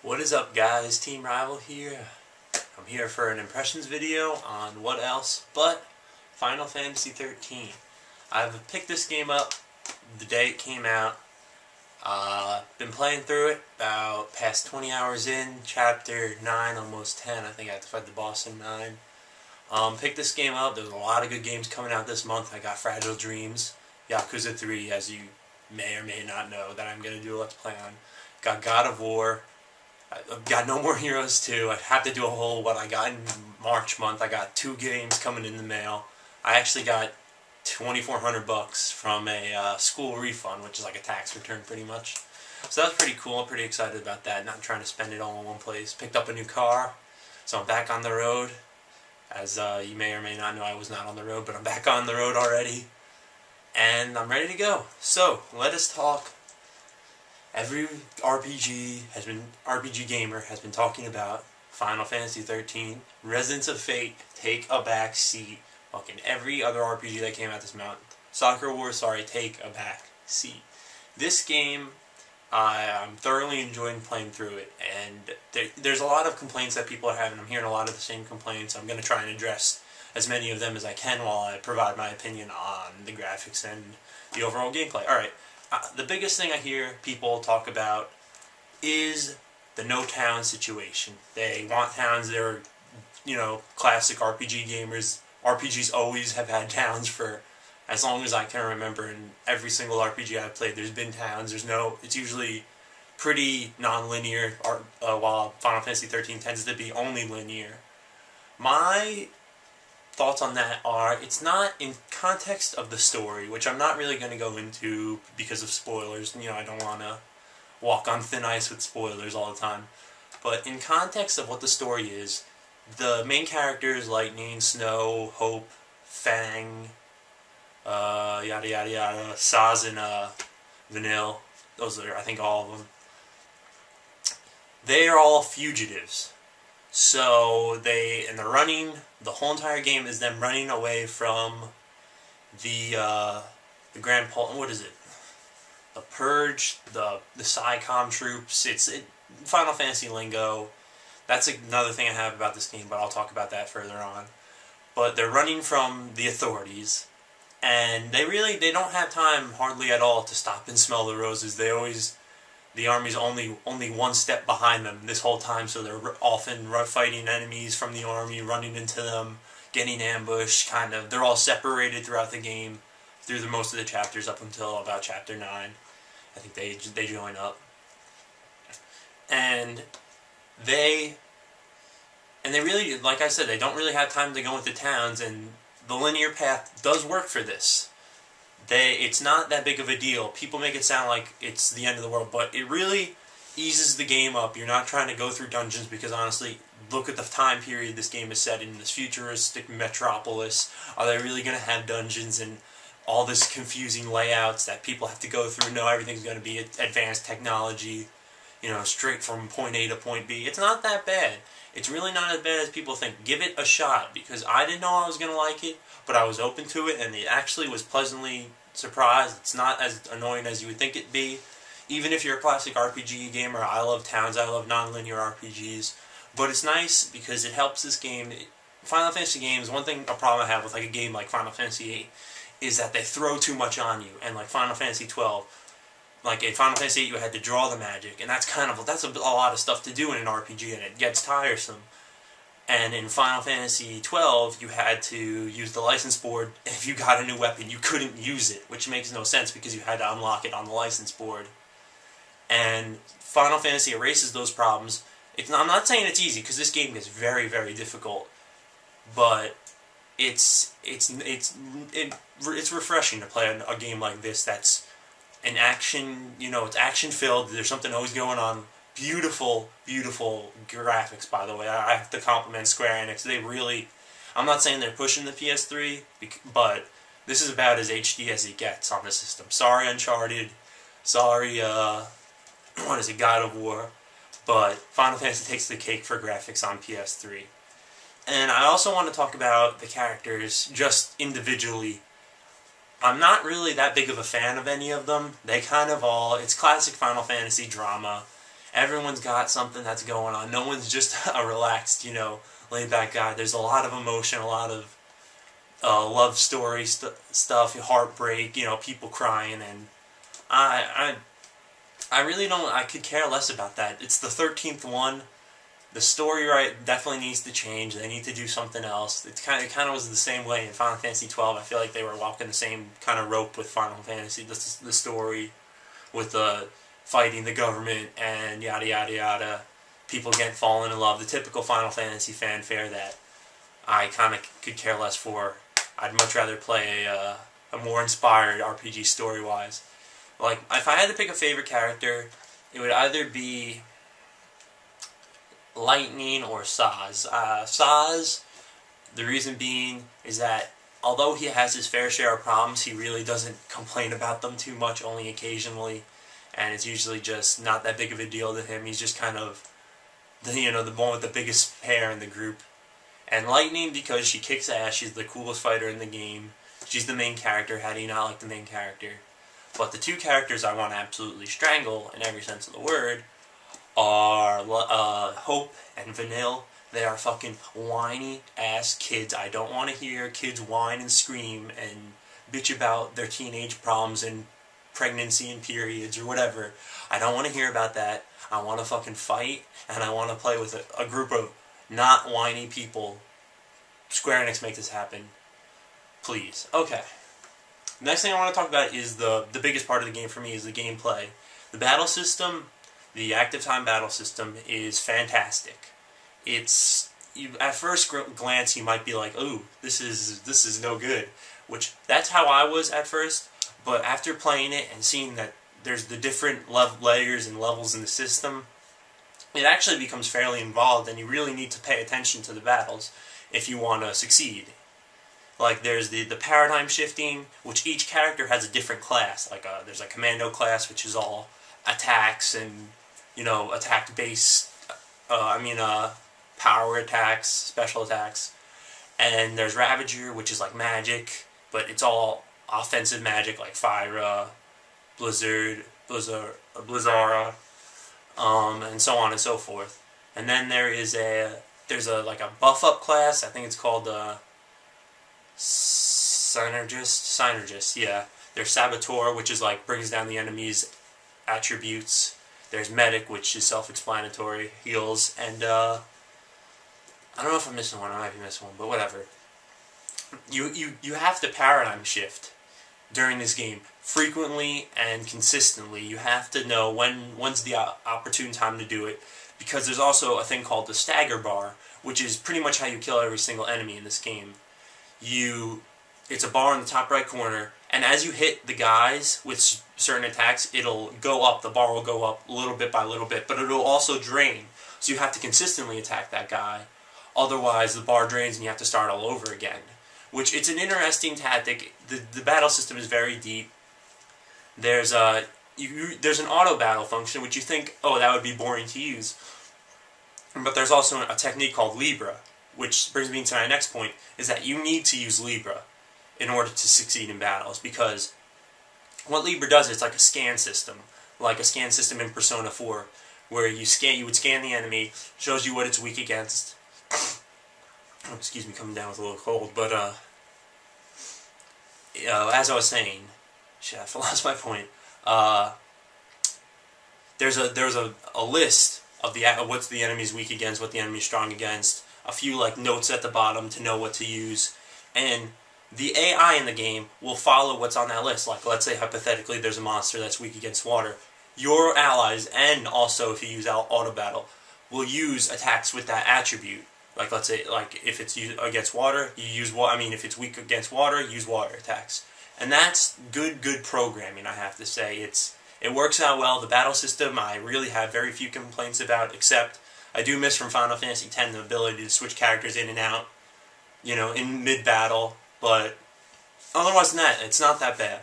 What is up, guys? Team Rival here. I'm here for an impressions video on what else but Final Fantasy XIII. I've picked this game up the day it came out. Been playing through it about past 20 hours in, chapter 9, almost 10. I think I have to fight the boss in 9. Picked this game up. There's a lot of good games coming out this month. I got Fragile Dreams, Yakuza 3, as you may or may not know, that I'm going to do a Let's Play on. Got God of War. I've got No More Heroes 2. I have to do a whole what I got in March month. I got 2 games coming in the mail. I actually got $2,400 from a school refund, which is like a tax return pretty much. So that's pretty cool. I'm pretty excited about that. Not trying to spend it all in one place. Picked up a new car, so I'm back on the road. As you may or may not know, I was not on the road, but I'm back on the road already. And I'm ready to go. So, let us talk. Every RPG gamer has been talking about Final Fantasy XIII. Residents of Fate take a back seat. Fucking every other RPG that came out this month. Sakura Wars, sorry, take a back seat. This game, I'm thoroughly enjoying playing through it, and there's a lot of complaints that people are having. I'm hearing a lot of the same complaints. I'm going to try and address as many of them as I can while I provide my opinion on the graphics and the overall gameplay. Alright. The biggest thing I hear people talk about is the no town situation. They want towns. They're, classic RPG gamers. RPGs always have had towns for as long as I can remember. In every single RPG I've played, there's been towns. It's usually pretty non-linear, while Final Fantasy XIII tends to be only linear. My thoughts on that are, it's not in context of the story, which I'm not really going to go into because of spoilers. I don't want to walk on thin ice with spoilers all the time. But in context of what the story is, the main characters, Lightning, Snow, Hope, Fang, yada yada yada, Saz and Vanille, those are, I think, all of them. They are all fugitives. So they're running. The whole entire game is them running away from the Grand what is it? The Purge, the PsyCom troops. It's Final Fantasy lingo. That's another thing I have about this game, but I'll talk about that further on. But they're running from the authorities, and they don't have time hardly at all to stop and smell the roses. The army's only one step behind them this whole time, so they're often fighting enemies from the army, running into them, getting ambushed, kind of. They're all separated throughout the game, through most of the chapters up until about chapter 9. I think they join up. And they really, like I said, they don't really have time to go into towns, and the linear path does work for this. It's not that big of a deal. People make it sound like it's the end of the world, but it really eases the game up. You're not trying to go through dungeons because, honestly, look at the time period this game is set in, this futuristic metropolis. Are they really going to have dungeons and all this confusing layouts that people have to go through? No, everything's going to be advanced technology, straight from point A to point B. It's not that bad. It's really not as bad as people think. Give it a shot, because I didn't know I was going to like it, but I was open to it, and it actually was pleasantly surprised. It's not as annoying as you would think it'd be. Even if you're a classic RPG gamer, I love towns, I love non-linear RPGs, but it's nice because it helps this game. Final Fantasy games, a problem I have with a game like Final Fantasy VIII is that they throw too much on you, and like Final Fantasy XII, like in Final Fantasy VIII you had to draw the magic, and that's a lot of stuff to do in an RPG, and it gets tiresome. And in Final Fantasy XII, you had to use the license board. If you got a new weapon, you couldn't use it, which makes no sense because you had to unlock it on the license board. And Final Fantasy erases those problems. I'm not saying it's easy, because this game is very, very difficult, but it's refreshing to play a game like this that's an action, it's action-filled. There's something always going on. Beautiful, beautiful graphics, by the way. I have to compliment Square Enix. I'm not saying they're pushing the PS3, but this is about as HD as it gets on the system. Sorry, Uncharted. Sorry, God of War. But Final Fantasy takes the cake for graphics on PS3. And I also want to talk about the characters just individually. I'm not really that big of a fan of any of them. They kind of it's classic Final Fantasy drama. Everyone's got something that's going on. No one's just a relaxed, laid back guy. There's a lot of emotion, a lot of love story stuff, heartbreak, people crying, and I really don't. I could care less about that. It's the 13th one. The story definitely needs to change. They need to do something else. It kind of was the same way in Final Fantasy XII. I feel like they were walking the same kind of rope with Final Fantasy. The story with fighting the government and yada yada yada. People falling in love. The typical Final Fantasy fanfare that I kind of could care less for. I'd much rather play a more inspired RPG story-wise. Like, if I had to pick a favorite character, it would either be Lightning or Saz. Saz, the reason being is that although he has his fair share of problems, he really doesn't complain about them too much, only occasionally, and it's usually just not that big of a deal to him. He's just kind of the one with the biggest hair in the group. And Lightning, because she kicks ass, she's the coolest fighter in the game. She's the main character. How do you not like the main character? But the two characters I want to absolutely strangle, in every sense of the word, are Hope and Vanille. They are fucking whiny-ass kids. I don't want to hear kids whine and scream and bitch about their teenage problems and pregnancy and periods or whatever. I don't want to hear about that. I want to fucking fight, and I want to play with a group of not whiny people. Square Enix, make this happen. Please. Okay. Next thing I want to talk about is the biggest part of the game for me is the gameplay. The battle system, the active time battle system, is fantastic. It's at first glance you might be like, "Ooh, this is no good," which that's how I was at first. But after playing it and seeing that there's the different layers and levels in the system, it actually becomes fairly involved, and you really need to pay attention to the battles if you want to succeed. Like, there's the paradigm shifting, which each character has a different class. Like, there's a commando class, which is all attacks and, attack-based, power attacks, special attacks. And there's Ravager, which is like magic, but it's all offensive magic, like Fire, Blizzara, and so on and so forth. And then there's a buff-up class, I think it's called, Synergist, yeah. There's Saboteur, which is like brings down the enemy's attributes. There's Medic, which is self-explanatory, heals, and I don't know if I'm missing one. I might be missing one, but whatever. You have to paradigm shift during this game frequently and consistently. You have to know when's the opportune time to do it, because there's also a thing called the stagger bar, which is pretty much how you kill every single enemy in this game. It's a bar in the top right corner, and as you hit the guys with certain attacks, it'll go up, the bar will go up little bit by little bit, but it'll also drain, so you have to consistently attack that guy, otherwise the bar drains and you have to start all over again. Which, it's an interesting tactic. The battle system is very deep. There's an auto battle function, which you think, oh, that would be boring to use, but there's also a technique called Libra, which brings me to my next point, is that you need to use Libra in order to succeed in battles, because what Libra does is like a scan system in Persona 4, where you would scan the enemy, shows you what it's weak against. Oh, excuse me, coming down with a little cold, but as I was saying, shit, I lost my point. There's a list of what's the enemy's weak against, what the enemy's strong against, a few like notes at the bottom to know what to use, and the AI in the game will follow what's on that list. Like, let's say hypothetically there's a monster that's weak against water. Your allies, and also if you use auto battle, will use attacks with that attribute. Like, let's say, like if it's against water, you use if it's weak against water, use water attacks. And that's good programming, I have to say. It works out well. The battle system, I really have very few complaints about, except I do miss from Final Fantasy X the ability to switch characters in and out, in mid-battle, but otherwise than that, it's not that bad.